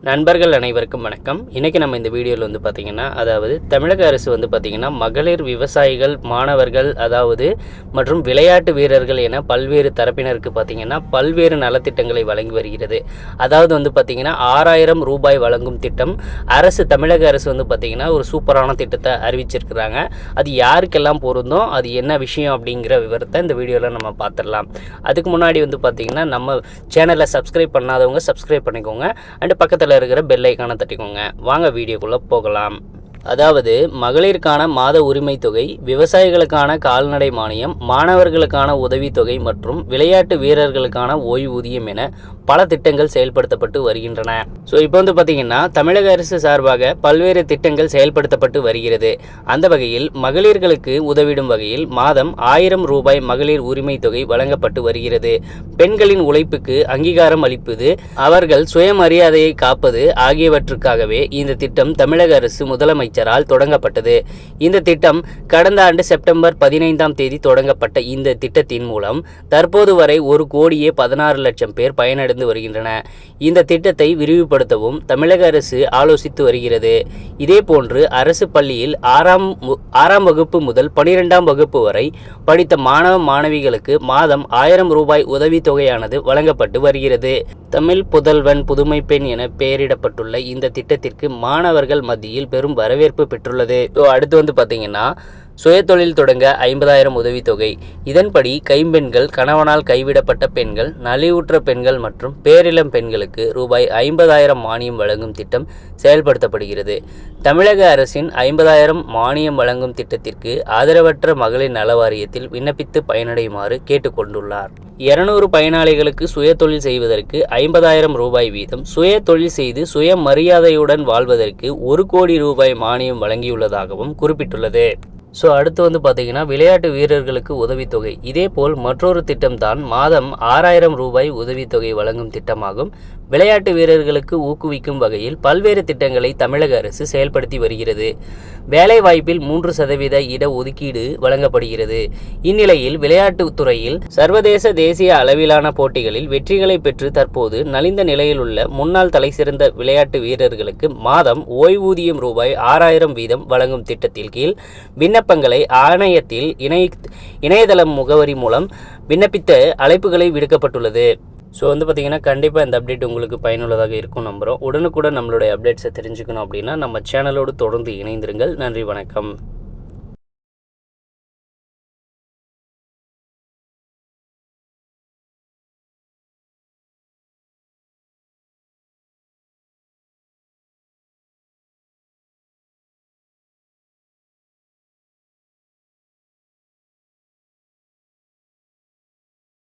நண்பர்கள் அனைவருக்கும் வணக்கம். இன்றைக்கி நம்ம இந்த வீடியோவில் வந்து பார்த்திங்கன்னா, அதாவது தமிழக அரசு வந்து பார்த்திங்கன்னா மகளிர் விவசாயிகள், மாணவர்கள், மற்றும் விளையாட்டு வீரர்கள் என பல்வேறு தரப்பினருக்கு பார்த்திங்கன்னா பல்வேறு நலத்திட்டங்களை வழங்கி வருகிறது. அதாவது வந்து பார்த்திங்கன்னா 6000 ரூபாய் வழங்கும் திட்டம் தமிழக அரசு வந்து பார்த்திங்கன்னா ஒரு சூப்பரான திட்டத்தை அறிவிச்சிருக்கிறாங்க. அது யாருக்கெல்லாம் பொருந்தும், அது என்ன விஷயம் அப்படிங்கிற விவரத்தை இந்த வீடியோவில் நம்ம பார்த்துடலாம். அதுக்கு முன்னாடி வந்து பார்த்திங்கன்னா நம்ம சேனலை சப்ஸ்கிரைப் பண்ணாதவங்க சப்ஸ்கிரைப் பண்ணிக்கோங்க. அண்டு பக்கத்தில் இருக்கிற பெல் ஐகானை தட்டிக்கோங்க. வாங்க வீடியோக்குள்ளே போகலாம். அதாவது மகளிருக்கான மாத உரிமை தொகை, விவசாயிகளுக்கான கால்நடை மானியம், மாணவர்களுக்கான உதவித்தொகை மற்றும் விளையாட்டு வீரர்களுக்கான ஓய்வூதியம் என பல திட்டங்கள் செயல்படுத்தப்பட்டு வருகின்றன. ஸோ இப்போ வந்து பார்த்திங்கன்னா தமிழக அரசு சார்பாக பல்வேறு திட்டங்கள் செயல்படுத்தப்பட்டு வருகிறது. அந்த வகையில் மகளிர்களுக்கு உதவிடும் வகையில் மாதம் 1000 ரூபாய் மகளிர் உரிமை தொகை வழங்கப்பட்டு வருகிறது. பெண்களின் உழைப்புக்கு அங்கீகாரம் அளிப்பது, அவர்கள் சுயமரியாதையை காப்பது ஆகியவற்றுக்காகவே இந்த திட்டம் தமிழக அரசு முதலமைச்சரால் தொடங்கப்பட்டது. இந்த திட்டம் கடந்த ஆண்டு செப்டம்பர் 15ஆம் தேதி தொடங்கப்பட்ட இந்த திட்டத்தின் மூலம் தற்போது வரை 1,16,00,000 பேர் பயனடைந்து வருகின்றன. இந்த திட்டத்தை விரிவுபடுத்தவும் தமிழக அரசு ஆலோசித்து வருகிறது. இதேபோன்று அரசு பள்ளியில் 6ஆம் வகுப்பு முதல் 12ஆம் வகுப்பு வரை படித்த மாணவ மாணவிகளுக்கு மாதம் 1000 ரூபாய் உதவித்தொகையானது வழங்கப்பட்டு வருகிறது. தமிழ் புதல்வன் புதுமை பெண் என பெயரிடப்பட்டுள்ள இந்த திட்டத்திற்கு மாணவர்கள் மத்தியில் பெரும் வரவேற்பு பெற்றுள்ளது. அடுத்து வந்து பார்த்தீங்கன்னா சுயதொழில் தொடங்க 50,000 உதவித்தொகை. இதன்படி கைம்பெண்கள், கணவனால் கைவிடப்பட்ட பெண்கள், நலிவுற்ற பெண்கள் மற்றும் பேரிளம் பெண்களுக்கு ரூபாய் 50,000 மானியம் வழங்கும் திட்டம் செயல்படுத்தப்படுகிறது. தமிழக அரசின் 50,000 மானியம் வழங்கும் திட்டத்திற்கு ஆதரவற்ற மகளிர் நல வாரியத்தில் விண்ணப்பித்து பயனடையுமாறு கேட்டுக்கொண்டுள்ளார். 200 பயனாளிகளுக்கு சுயதொழில் செய்வதற்கு 50,000 ரூபாய் வீதம், சுய தொழில் செய்து சுயமரியாதையுடன் வாழ்வதற்கு 1 கோடி ரூபாய் மானியம் வழங்கியுள்ளதாகவும் குறிப்பிட்டுள்ளது. ஸோ அடுத்து வந்து பார்த்திங்கன்னா விளையாட்டு வீரர்களுக்கு உதவித்தொகை. இதேபோல் மற்றொரு திட்டம்தான் மாதம் 6000 ரூபாய் உதவித்தொகை வழங்கும் திட்டமாகும். விளையாட்டு வீரர்களுக்கு ஊக்குவிக்கும் வகையில் பல்வேறு திட்டங்களை தமிழக அரசு செயல்படுத்தி வருகிறது. வேலைவாய்ப்பில் 3% இட ஒதுக்கீடு வழங்கப்படுகிறது. இந்நிலையில் விளையாட்டுத் துறையில் சர்வதேச, தேசிய அளவிலான போட்டிகளில் வெற்றிகளை பெற்று தற்போது நலிந்த நிலையில் உள்ள முன்னாள் தலைசிறந்த விளையாட்டு வீரர்களுக்கு மாதம் ஓய்வூதியம் ரூபாய் 6000 வீதம் வழங்கும் திட்டத்தில் கீழ் விண்ணப்பங்களை ஆணையத்தில் இணையதள முகவரி மூலம் விண்ணப்பித்த அழைப்புகளை விடுக்கப்பட்டுள்ளது. ஸோ வந்து பார்த்திங்கன்னா கண்டிப்பாக இந்த அப்டேட் உங்களுக்கு பயனுள்ளதாக இருக்கும் நம்புகிறோம். உடனுக்குடன் நம்மளுடைய அப்டேட்ஸை தெரிஞ்சுக்கணும் அப்படின்னா நம்ம சேனலோடு தொடர்ந்து இணைந்திருங்கள். நன்றி, வணக்கம்.